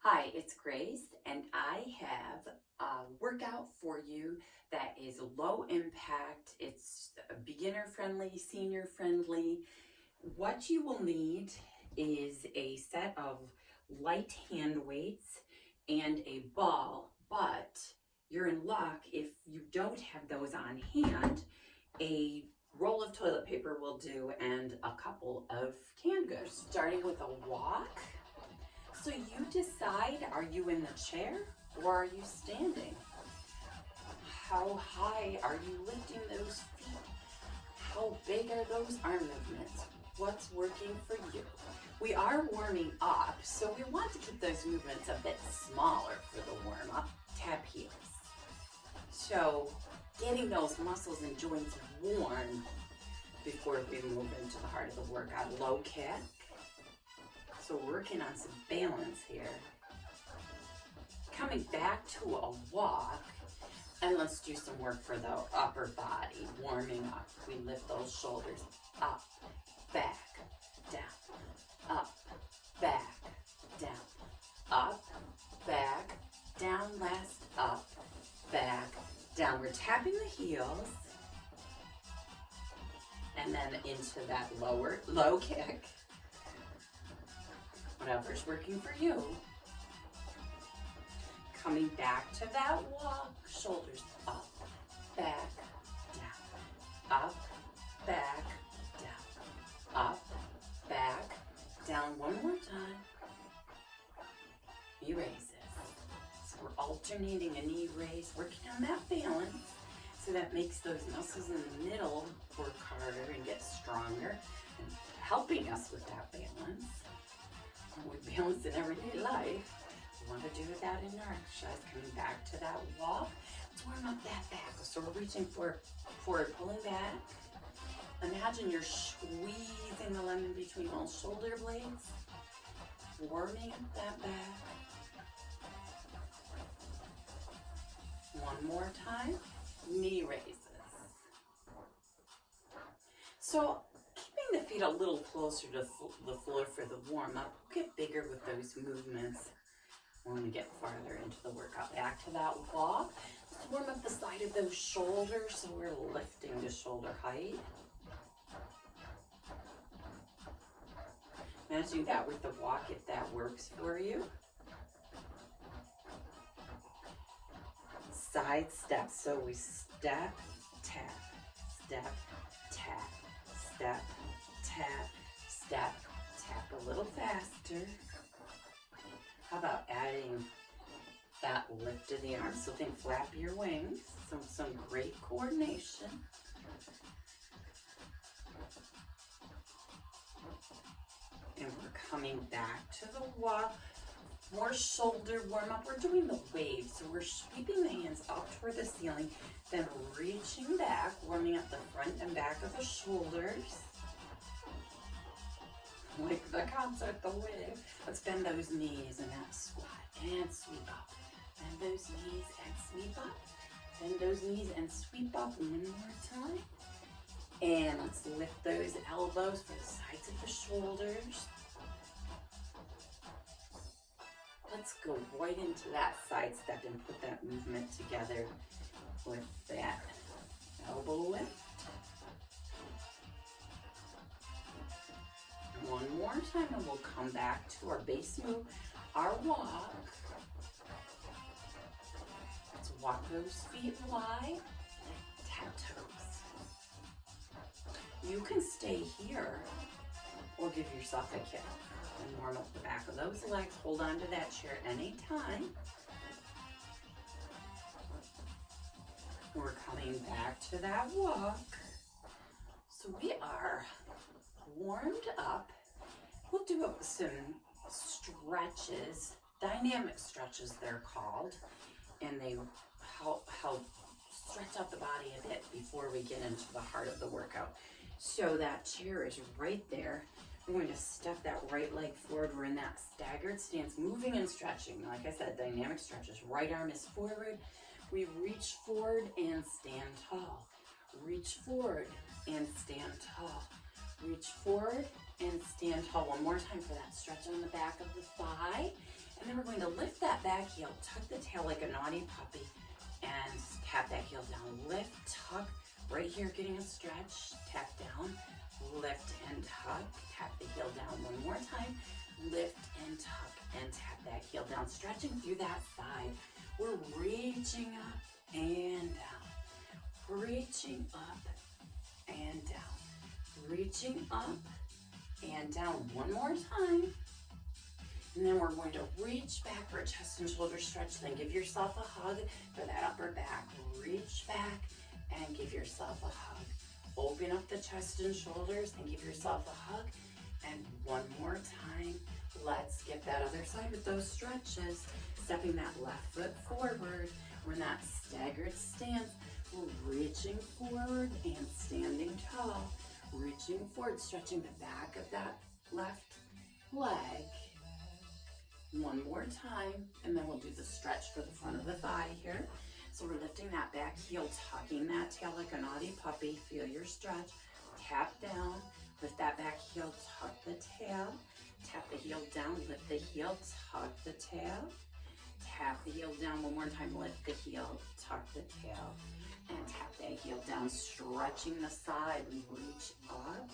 Hi, it's Grace, and I have a workout for you that is low impact. It's beginner friendly, senior friendly. What you will need is a set of light hand weights and a ball, but you're in luck if you don't have those on hand. A roll of toilet paper will do, and a couple of canned goods. Starting with a walk. So you decide, are you in the chair or are you standing? How high are you lifting those feet? How big are those arm movements? What's working for you? We are warming up, so we want to keep those movements a bit smaller for the warm up. Tap heels. So getting those muscles and joints warm before we move into the heart of the workout. Low kick. So working on some balance here. Coming back to a walk, and let's do some work for the upper body, warming up. We lift those shoulders up, back, down, up, back, down, up, back, down, last, up, back, down. We're tapping the heels, and then into that low kick. Whatever's working for you. Coming back to that walk, shoulders up, back, down, up, back, down, up, back, down. One more time. Knee raises. So we're alternating a knee raise, working on that balance. So that makes those muscles in the middle work harder and get stronger, and helping us with that balance. We balance in everyday life. We want to do that in our exercise. Coming back to that walk. Let's warm up that back. So we're reaching forward, pulling back. Imagine you're squeezing the lemon between those shoulder blades. Warming up that back. One more time. Knee raises. So keeping the feet a little closer to the floor for the warm-up. We'll get bigger with those movements when we get farther into the workout. Back to that walk. Let's warm up the side of those shoulders so we're lifting to shoulder height. Now do that with the walk if that works for you. Side steps. So we step, tap, step, tap, step, tap, step, tap. A little faster. How about adding that lift of the arms? So think flap your wings. Some great coordination. And we're coming back to the walk. More shoulder warm up. We're doing the wave. So we're sweeping the hands up toward the ceiling, then reaching back, warming up the front and back of the shoulders. Like the concept, the wave. Let's bend those knees in that squat and sweep up. Bend those knees and sweep up. Bend those knees and sweep up one more time. And let's lift those elbows for the sides of the shoulders. Let's go right into that side step and put that movement together with that elbow lift. One more time and we'll come back to our base move, our walk. Let's walk those feet wide, tap toes. You can stay here or give yourself a kick and warm up the back of those legs. Hold on to that chair anytime. We're coming back to that walk. So we are warmed up. We'll do some stretches, dynamic stretches they're called, and they help stretch out the body a bit before we get into the heart of the workout. So that chair is right there. We're going to step that right leg forward. We're in that staggered stance, moving and stretching. Like I said, dynamic stretches. Right arm is forward. We reach forward and stand tall. Reach forward and stand tall. Reach forward and stand tall. One more time for that stretch on the back of the thigh. And then we're going to lift that back heel, tuck the tail like a naughty puppy, and tap that heel down. Lift, tuck, right here getting a stretch, tap down, lift and tuck, tap the heel down one more time, lift and tuck, and tap that heel down, stretching through that side. We're reaching up and down, reaching up and down, reaching up and down one more time. And then we're going to reach back for a chest and shoulder stretch. Then give yourself a hug for that upper back. Reach back and give yourself a hug. Open up the chest and shoulders and give yourself a hug. And one more time, let's get that other side with those stretches. Stepping that left foot forward. We're in that staggered stance. We're reaching forward and standing tall. Reaching forward, stretching the back of that left leg. One more time, and then we'll do the stretch for the front of the thigh here. So we're lifting that back heel, tucking that tail like a naughty puppy. Feel your stretch. Tap down, lift that back heel, tuck the tail. Tap the heel down, lift the heel, tuck the tail. Tap the heel down one more time, lift the heel, tuck the tail. And tap that heel down, stretching the side. We reach up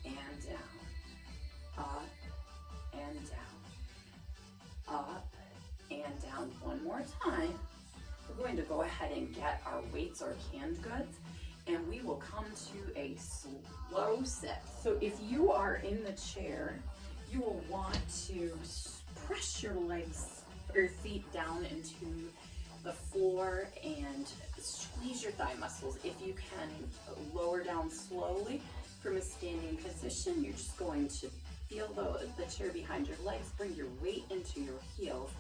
and down, up and down, up and down. One more time. We're going to go ahead and get our weights or canned goods, and we will come to a slow sit. So if you are in the chair, you will want to press your legs or your feet down into the floor and squeeze your thigh muscles. If you can lower down slowly from a standing position, you're just going to feel the chair behind your legs. Bring your weight into your heels.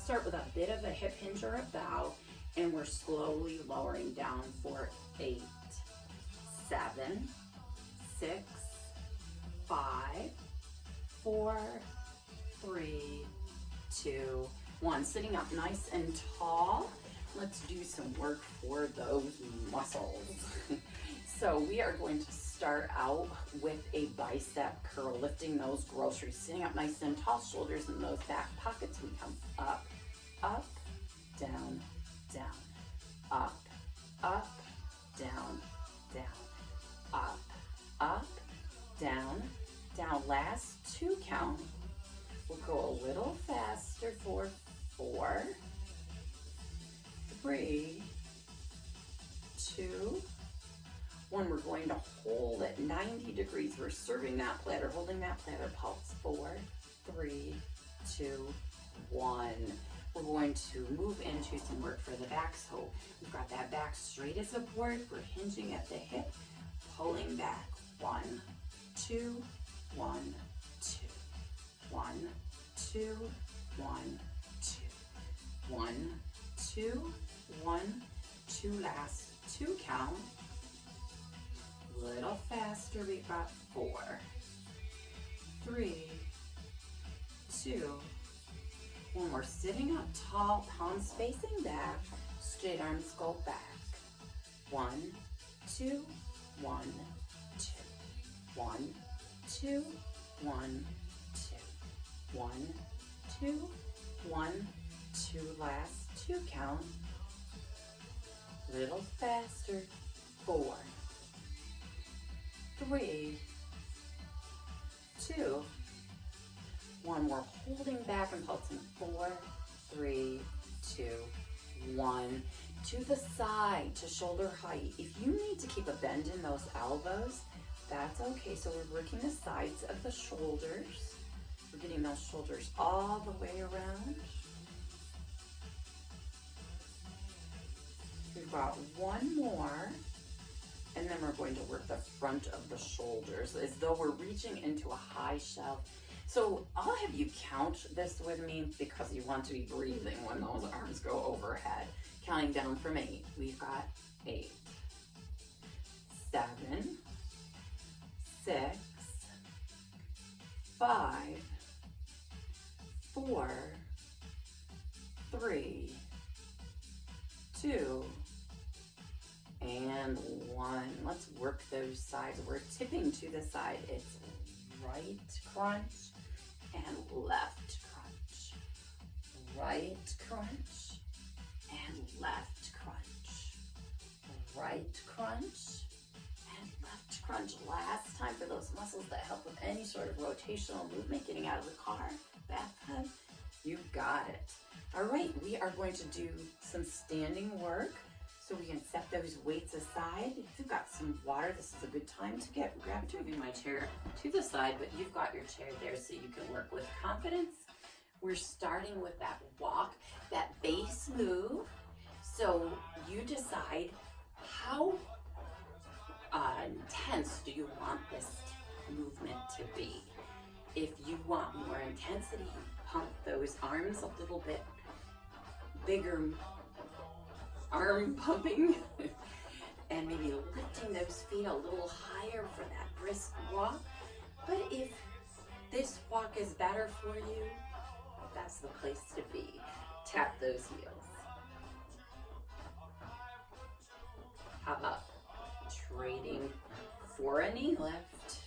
Start with a bit of a hip hinge or a bow, and we're slowly lowering down for 8, 7, 6, 5, 4, 3, 2, 1. Sitting up nice and tall. Let's do some work for those muscles. So we are going to start out with a bicep curl, lifting those groceries, sitting up nice and tall, shoulders in those back pockets. We come up, up, down, down, up, up, down, down, up, up, down, down. Last 2 count. We'll go a little faster for 4, 3, 2, 1. We're going to hold at 90 degrees. We're serving that platter, holding that platter, pulse. 4, 3, 2, 1. We're going to move into some work for the back. So we've got that back straight as a board. We're hinging at the hip, pulling back. 1, 2, 1, 2, 1, 2, 1, 2, 1, 2, 1, 2. Last 2 count. Little faster. We've got 4, 3, 2. When we're sitting up tall, palms facing back, straight arms go back. 1, 2, 1, 2, 1, 2, 1, 2, 1, 2, 1, 2. Last 2 count. Little faster. 4, 3, 2, 1. We're holding back and pulsing. 4, 3, 2, 1. To the side, to shoulder height. If you need to keep a bend in those elbows, that's okay. So we're working the sides of the shoulders. We're getting those shoulders all the way around. We've got 1 more. And then we're going to work the front of the shoulders as though we're reaching into a high shelf. So I'll have you count this with me because you want to be breathing when those arms go overhead. Counting down from 8. We've got 8, 7, 6, 5, 4, 3, 2, and 1. Let's work those sides. We're tipping to the side. It's right crunch and left crunch. right crunch and left crunch. Right crunch and left crunch. Last time for those muscles that help with any sort of rotational movement, getting out of the car, bathtub. You got it. All right, we are going to do some standing work. So we can set those weights aside. If you've got some water, this is a good time to grab moving my chair to the side, but you've got your chair there so you can work with confidence. We're starting with that walk, that base move. So you decide how intense do you want this movement to be. If you want more intensity, pump those arms a little bit bigger, arm pumping, and maybe lifting those feet a little higher for that brisk walk. But if this walk is better for you, that's the place to be. Tap those heels. How about trading for a knee lift?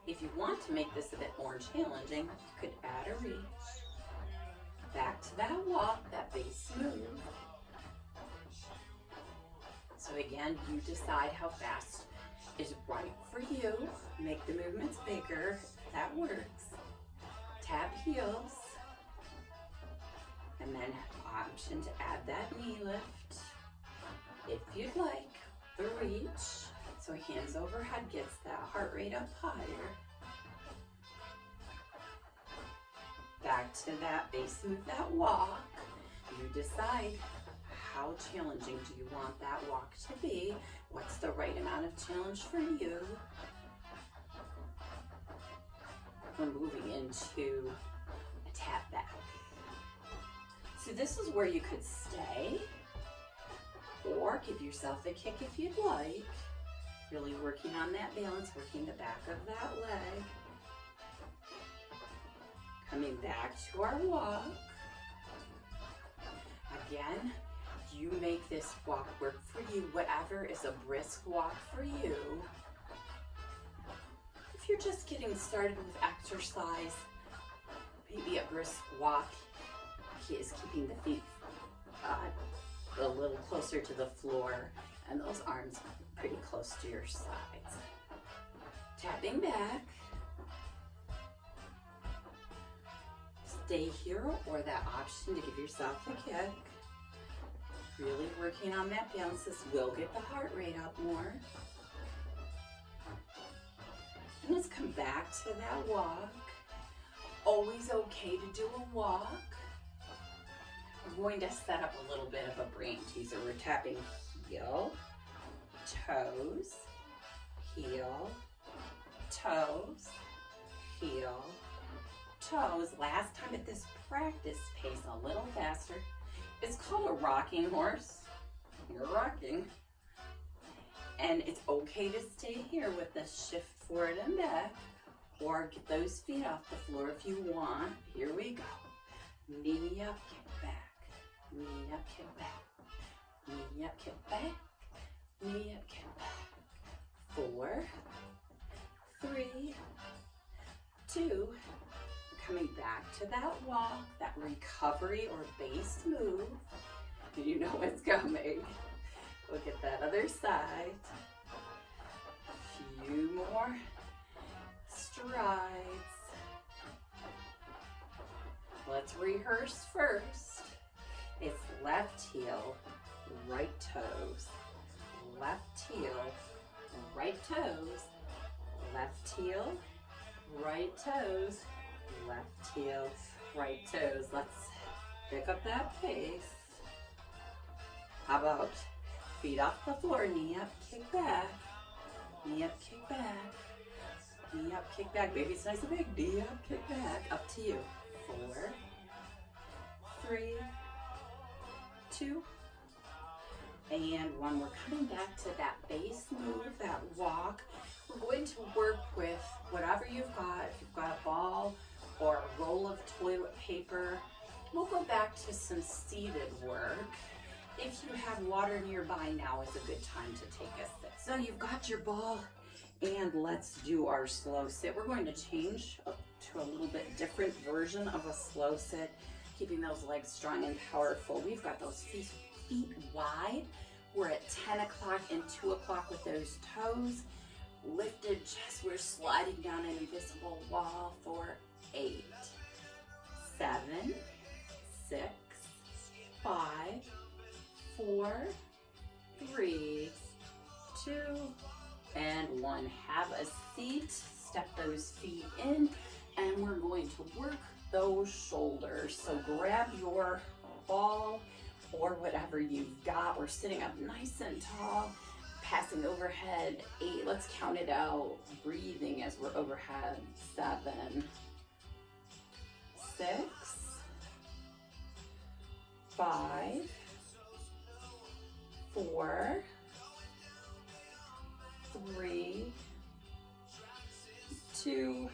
If you want to make this a bit more challenging, you could add a reach. Back to that walk, that base move. So again, you decide how fast is right for you. Make the movements bigger. That works. Tap heels. And then option to add that knee lift. If you'd like, the reach. So hands overhead gets that heart rate up higher. Back to that base move, that walk. You decide how challenging do you want that walk to be? What's the right amount of challenge for you? We're moving into a tap back. So this is where you could stay or give yourself a kick if you'd like. Really working on that balance, working the back of that leg. Coming back to our walk. Again, you make this walk work for you, whatever is a brisk walk for you. If you're just getting started with exercise, maybe a brisk walk is keeping the feet a little closer to the floor and those arms pretty close to your sides. Tapping back. Stay here, or that option to give yourself a kick. Really working on that balance. This will get the heart rate up more. And let's come back to that walk. Always okay to do a walk. We're going to set up a little bit of a brain teaser. We're tapping heel, toes, heel, toes, heel, toes. Last time at this practice pace, a little faster. It's called a rocking horse. You're rocking. And it's okay to stay here with the shift forward and back, or get those feet off the floor if you want. Here we go. Knee up, kick back. Knee up, kick back. Knee up, kick back. Knee up, kick back. 4, 3, 2. Coming back to that walk, that recovery or base move. You know what's coming. Look at that other side. A few more strides. Let's rehearse first. It's left heel, right toes. Left heel, right toes. Left heel, right toes. Left heel, right toes. Let's pick up that pace. How about feet off the floor, knee up, kick back. Knee up, kick back. Knee up, kick back. Maybe it's nice and big. Knee up, kick back. Up to you. 4, 3, 2, and 1. We're coming back to that base move, that walk. We're going to work with whatever you've got. If you've got a ball or a roll of toilet paper, we'll go back to some seated work. If you have water nearby, now is a good time to take a sip. So you've got your ball, and let's do our slow sit. We're going to change to a little bit different version of a slow sit. keeping those legs strong and powerful. We've got those feet wide. We're at 10 o'clock and 2 o'clock with those toes. Lifted chest, we're sliding down an invisible wall for 8, 7, 6, 5, 4, 3, 2, and 1. Have a seat, step those feet in, and we're going to work those shoulders. So grab your ball or whatever you've got. We're sitting up nice and tall, passing overhead. 8, let's count it out. Breathing as we're overhead. 7, 6, 5, 4, 3, 2,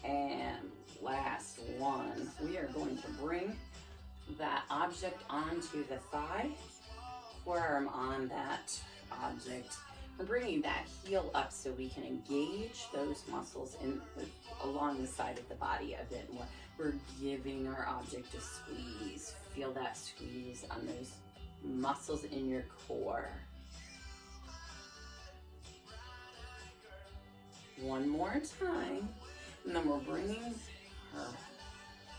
and last one. We are going to bring that object onto the thigh, forearm on that object. We're bringing that heel up so we can engage those muscles along the side of the body a bit more. We're giving our object a squeeze. Feel that squeeze on those muscles in your core. One more time, and then we're bringing our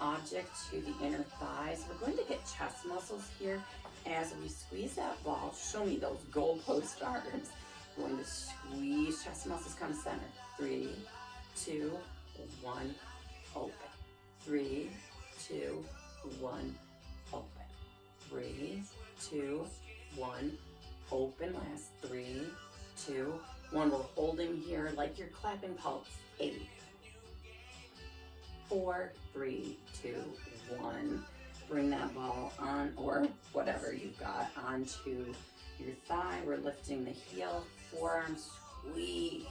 object to the inner thighs. We're going to get chest muscles here as we squeeze that ball. Show me those goalpost arms. We're going to squeeze chest muscles, come center. 3, 2, 1, open. 3, 2, 1, open. 3, 2, 1, open. Last 3, 2, 1. We're holding here like you're clapping pulse. 8, 4, 3, 2, 1. Bring that ball on, or whatever you've got, onto your thigh. We're lifting the heel, forearm, squeeze.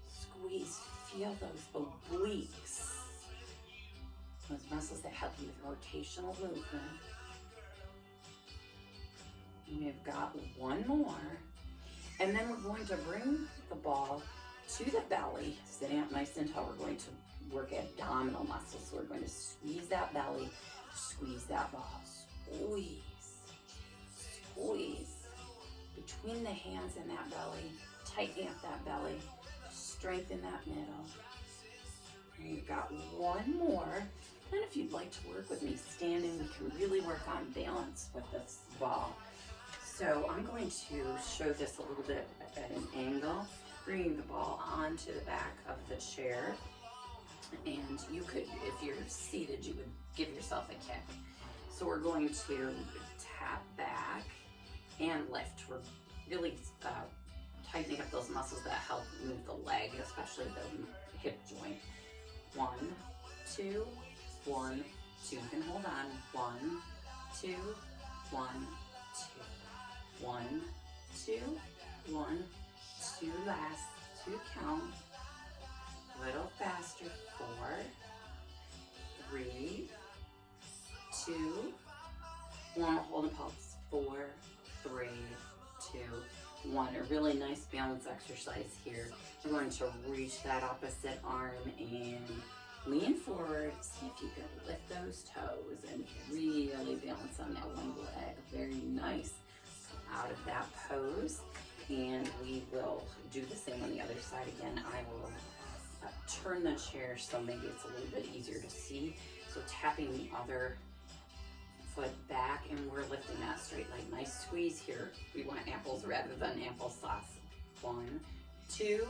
Squeeze. Feel those obliques. Those muscles that help you with rotational movement. We've got one more. And then we're going to bring the ball to the belly, sitting up nice and tall. We're going to work abdominal muscles. So we're going to squeeze that belly, squeeze that ball, squeeze, squeeze. Between the hands and that belly, tighten up that belly, strengthen that middle. And we've got one more. And if you'd like to work with me standing, we can really work on balance with this ball. So I'm going to show this a little bit at an angle, bringing the ball onto the back of the chair. And you could, if you're seated, you would give yourself a kick. So we're going to tap back and lift. We're really tightening up those muscles that help move the leg, especially the hip joint. 1, 2, 1, 2. You can hold on. 1, 2, 1, 2. 1, 2, 1, 2. Last 2 count. A little faster. 4, 3, 2, 1. Hold and pulse. 4, 3, 2, 1. A really nice balance exercise here. We're going to reach that opposite arm and lean forward. See if you can lift those toes and really balance on that one leg. Very nice. Out of that pose. And we will do the same on the other side again. I will turn the chair so maybe it's a little bit easier to see. So tapping the other foot back, and we're lifting that straight leg. Nice squeeze here. We want apples rather than applesauce. 1, 2,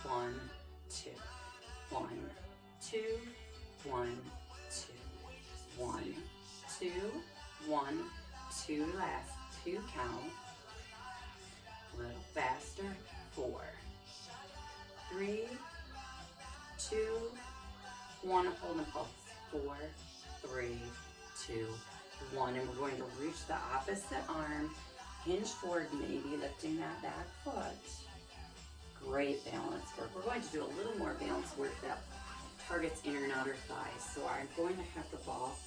1, 2. 1, 2, 1, 2. 1, 2, 1, 2. Last 2 count. A little faster. 4, 3, 2, 1. Hold and pulse. 4, 3, 2, 1. And we're going to reach the opposite arm, hinge forward, maybe lifting that back foot. Great balance work. We're going to do a little more balance work that targets inner and outer thighs. So I'm going to have the ball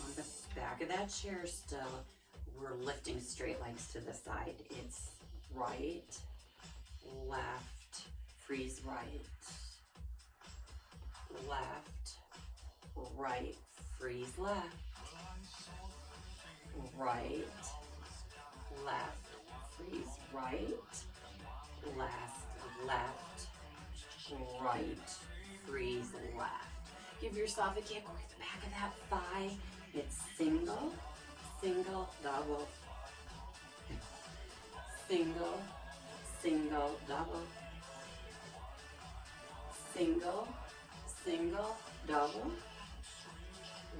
on the back of that chair still. We're lifting straight legs to the side. It's right, left, freeze right, left, right, freeze left, right, left, freeze right, last, left, right, freeze left. Give yourself a kick with the back of that thigh. It's single, single, double, single, single, double, single, single, double,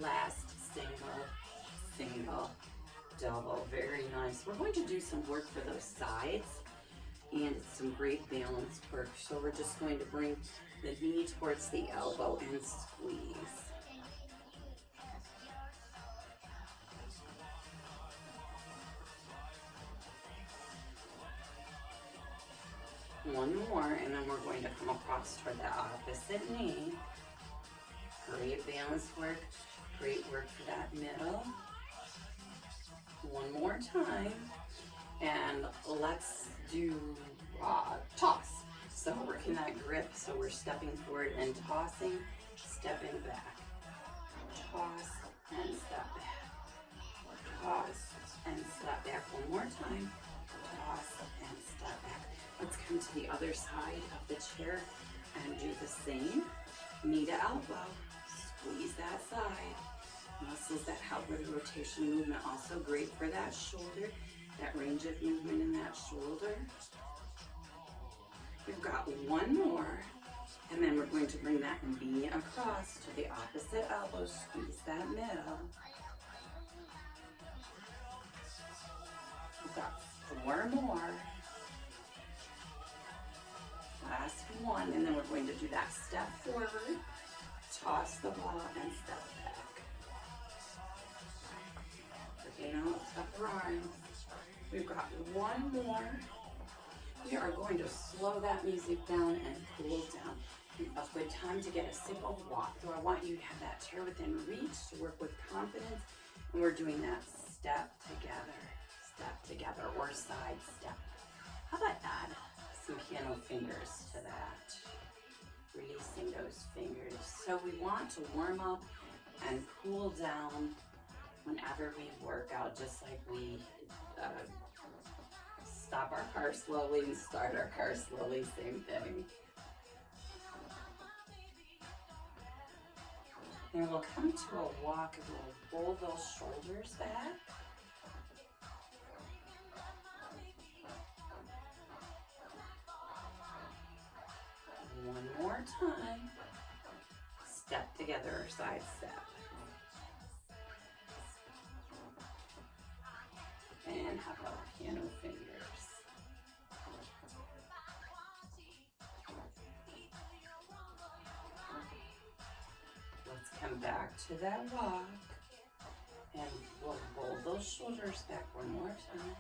last, single, single, double. Very nice. We're going to do some work for those sides, and it's some great balance work. So we're just going to bring the knee towards the elbow and squeeze. One more, and then we're going to come across toward the opposite knee. Great balance work. Great work for that middle. One more time, and let's do toss. So we're working that grip, so we're stepping forward and tossing, stepping back. Toss and step back. Toss and step back. One more time. Toss and step back. Let's come to the other side of the chair and do the same. Knee to elbow. Squeeze that side. Muscles that help with rotation movement. Also great for that shoulder, that range of movement in that shoulder. We've got one more, and then we're going to bring that knee across to the opposite elbow. Squeeze that middle. We've got four more. Last one, and then we're going to do that step forward, toss the ball, and step back. Working out upper arms. We've got one more. We are going to slow that music down and cool down. A good time to get a sip of water. So I want you to have that chair within reach to work with confidence. And we're doing that step together, or side step. How about add some piano fingers to that? Releasing those fingers. So we want to warm up and cool down whenever we work out, just like we stop our car slowly and start our car slowly, same thing. And we'll come to a walk and we'll roll those shoulders back. One more time. Step together or side step. And how about piano fingers? Let's come back to that walk. And we'll roll those shoulders back one more time.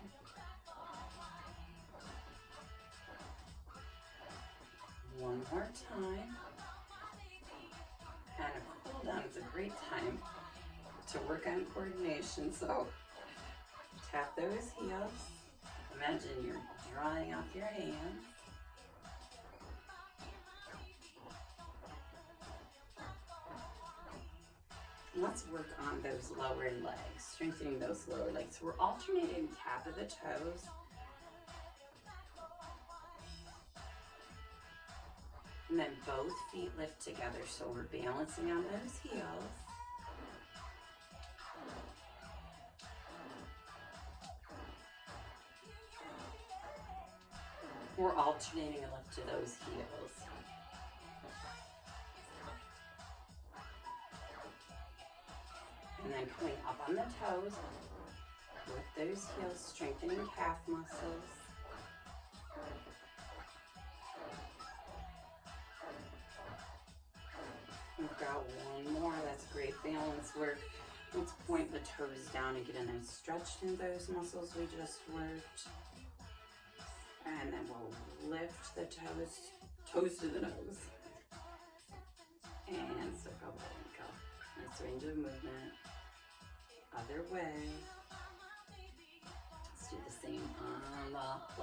One more time. And a cool down is a great time to work on coordination. So tap those heels. Imagine you're drawing off your hands. Let's work on those lower legs, strengthening those lower legs. So we're alternating tap of the toes. And then both feet lift together, so we're balancing on those heels. We're alternating a lift to those heels. And then coming up on the toes with those heels, strengthening calf muscles. We've got one more. That's great balance work. Let's point the toes down and get a nice stretch in those muscles we just worked. And then we'll lift the toes to the nose. And circle that ankle. Nice range of movement. Other way. Let's do the same on the left.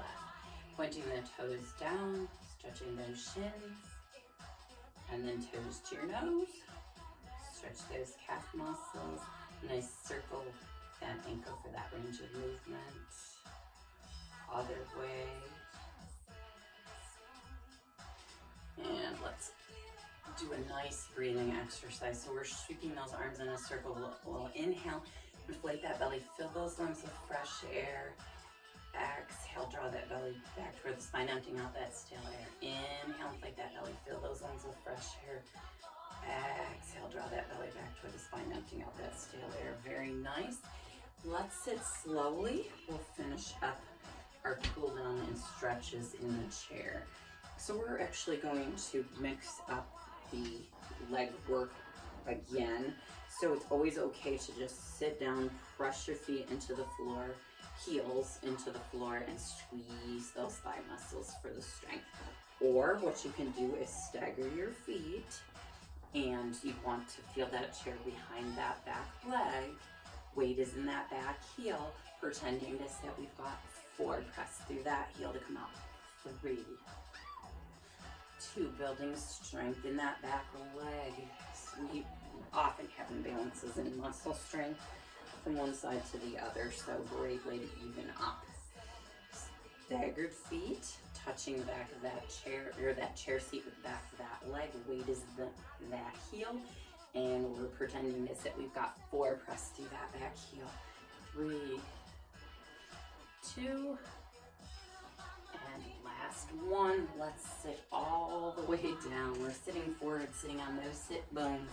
Pointing the toes down, stretching those shins. And then toes to your nose. Stretch those calf muscles. range of movement. Other way. And let's do a nice breathing exercise. So we're sweeping those arms in a circle. We'll inhale, inflate that belly, fill those lungs with fresh air. Exhale, draw that belly back toward the spine, emptying out that stale air. Inhale, inflate that belly, fill those lungs with fresh air. Exhale, draw that belly back toward the spine, emptying out that stale air. Very nice. Let's sit slowly. We'll finish up our cool down and stretches in the chair. So we're actually going to mix up the leg work again. So it's always okay to just sit down, press your feet into the floor, heels into the floor, and squeeze those thigh muscles for the strength. Or what you can do is stagger your feet, and you want to feel that chair behind that back leg. Weight is in that back heel, pretending to sit. We've got 4, press through that heel to come out. 3, 2, building strength in that back leg. Sweep, often have imbalances in muscle strength from one side to the other, so great way to even up. Staggered feet, touching the back of that chair, or that chair seat with the back of that leg. Weight is that heel, and we're pretending to sit. We've got 4, press through that back heel. 3, 2, and last one. Let's sit all the way down. We're sitting forward, sitting on those sit bones,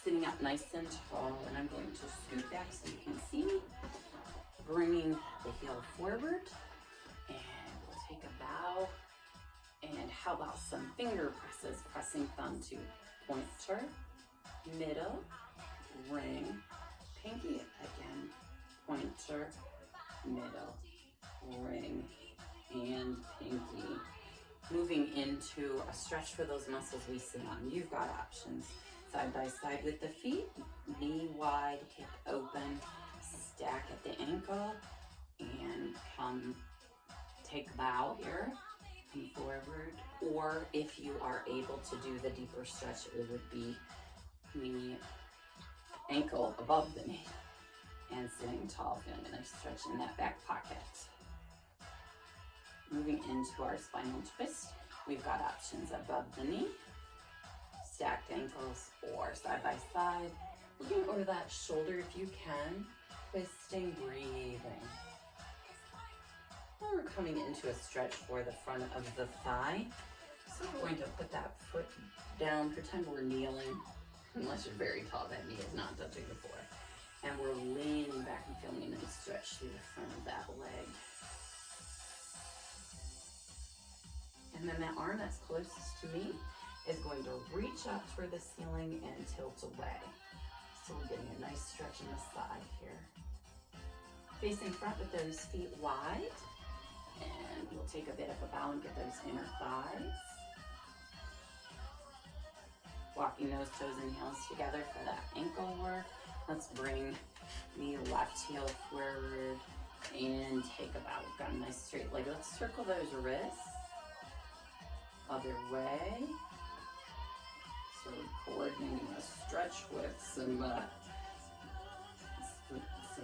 sitting up nice and tall, and I'm going to scoot back so you can see me. Bringing the heel forward, and we'll take a bow. And how about some finger presses? Pressing thumb to pointer, middle, ring, pinky again, pointer, middle, ring, and pinky. Moving into a stretch for those muscles we sit on. You've got options. Side by side with the feet, knee wide, hip open, stack at the ankle, and come take a bow here, come forward. Or if you are able to do the deeper stretch, it would be knee, ankle above the knee, and sitting tall, feeling a nice stretch in that back pocket. Moving into our spinal twist, we've got options above the knee, stacked ankles, or side by side. Looking over that shoulder if you can, twisting, breathing. Now we're coming into a stretch for the front of the thigh. So we're going to put that foot down, pretend we're kneeling. Unless you're very tall, that knee is not touching the floor. And we're leaning back and feeling a nice stretch through the front of that leg. And then that arm that's closest to me is going to reach up toward the ceiling and tilt away. So we're getting a nice stretch in the side here. Facing front with those feet wide. And we'll take a bit of a bow and get those inner thighs. Walking those toes and heels together for that ankle work. Let's bring the left heel forward and take a bow. We've got a nice straight leg. Let's circle those wrists. Other way. So we're coordinating a stretch with some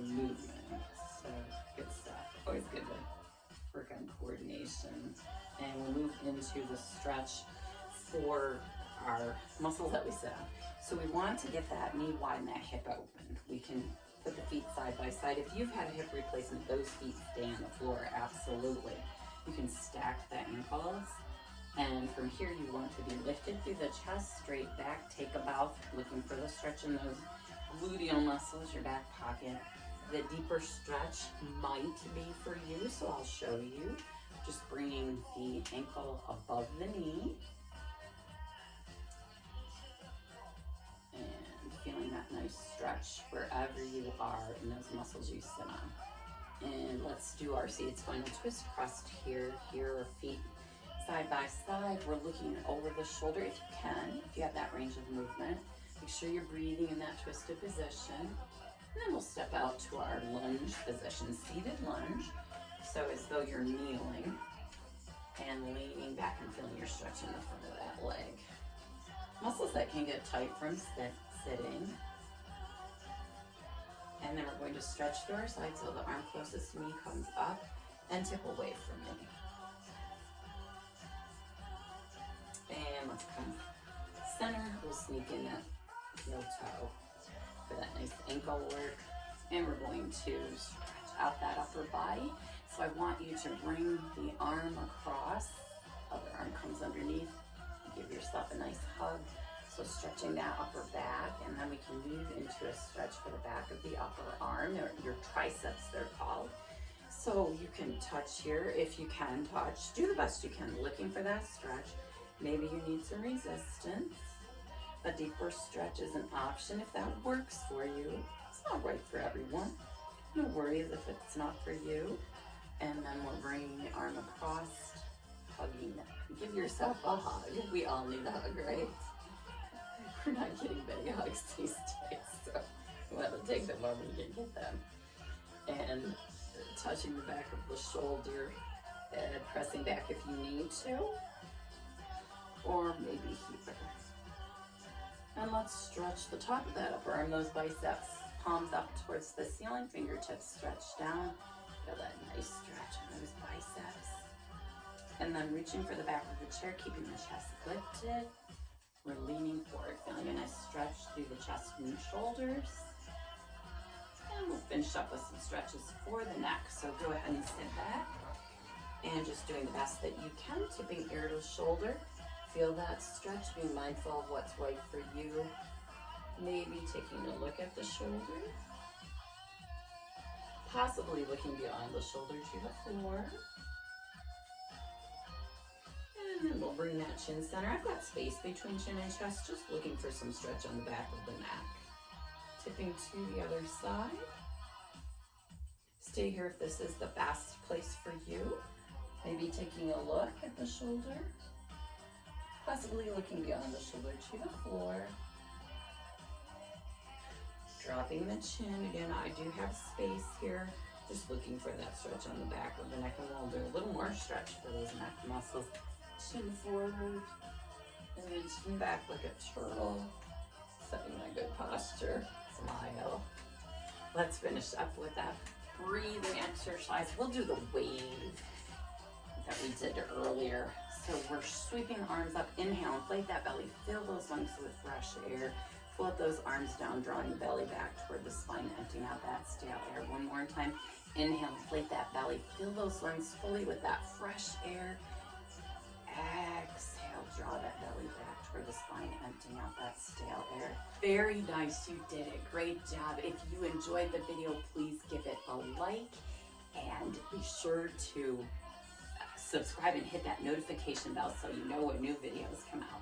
movement. So good stuff. Always good to work on coordination. And we'll move into the stretch for our muscles that we sit on. So we want to get that knee wide and that hip open. We can put the feet side by side. If you've had a hip replacement, those feet stay on the floor, absolutely. You can stack the ankles. And from here, you want to be lifted through the chest, straight back, take a bow, looking for the stretch in those gluteal muscles, your back pocket. The deeper stretch might be for you, so I'll show you. Just bringing the ankle above the knee. And feeling that nice stretch wherever you are in those muscles you sit on. And let's do our seated spinal twist, crossed here, or feet side by side. We're looking over the shoulder if you can, if you have that range of movement. Make sure you're breathing in that twisted position. And then we'll step out to our lunge position, seated lunge. So as though you're kneeling and leaning back and feeling your stretch in the front of that leg. Muscles that can get tight from sitting. And And then we're going to stretch through our side so the arm closest to me comes up and tip away from me. And let's come center. We'll sneak in that heel toe for that nice ankle work. And we're going to stretch out that upper body. So I want you to bring the arm across. Other arm comes underneath. Give yourself a nice hug. So stretching that upper back, and then we can move into a stretch for the back of the upper arm, or your triceps they're called. So you can touch here if you can touch. Do the best you can, looking for that stretch. Maybe you need some resistance. A deeper stretch is an option if that works for you. It's not right for everyone. No worries if it's not for you. And then we're bringing the arm across, hugging. Give yourself a hug. We all need a hug, right? We're not getting many hugs these days, so we want to take them when we can get them. And touching the back of the shoulder and pressing back if you need to, or maybe here. And let's stretch the top of that upper arm, those biceps, palms up towards the ceiling, fingertips stretch down. Feel that nice stretch in those biceps. And then reaching for the back of the chair, keeping the chest lifted. We're leaning forward, feeling a nice stretch through the chest and shoulders. And we'll finish up with some stretches for the neck. So go ahead and sit back and just doing the best that you can, tipping ear to shoulder. Feel that stretch, being mindful of what's right for you. Maybe taking a look at the shoulder. Possibly looking beyond the shoulder to the floor. And then we'll bring that chin center. I've got space between chin and chest, just looking for some stretch on the back of the neck. Tipping to the other side. Stay here if this is the best place for you. Maybe taking a look at the shoulder. Possibly looking beyond the shoulder to the floor. Dropping the chin. Again, I do have space here. Just looking for that stretch on the back of the neck, and we'll do a little more stretch for those neck muscles. Chin forward, and then chin back like a turtle. Setting a good posture. Smile. Let's finish up with that breathing exercise. We'll do the wave that we did earlier. So we're sweeping arms up. Inhale, inflate that belly. Fill those lungs with fresh air. Float those arms down, drawing the belly back toward the spine, emptying out that stale air. One more time. Inhale, inflate that belly. Fill those lungs fully with that fresh air. Exhale, draw that belly back toward the spine, emptying out that stale air. Very nice, you did it. Great job. If you enjoyed the video, please give it a like and be sure to subscribe and hit that notification bell so you know when new videos come out.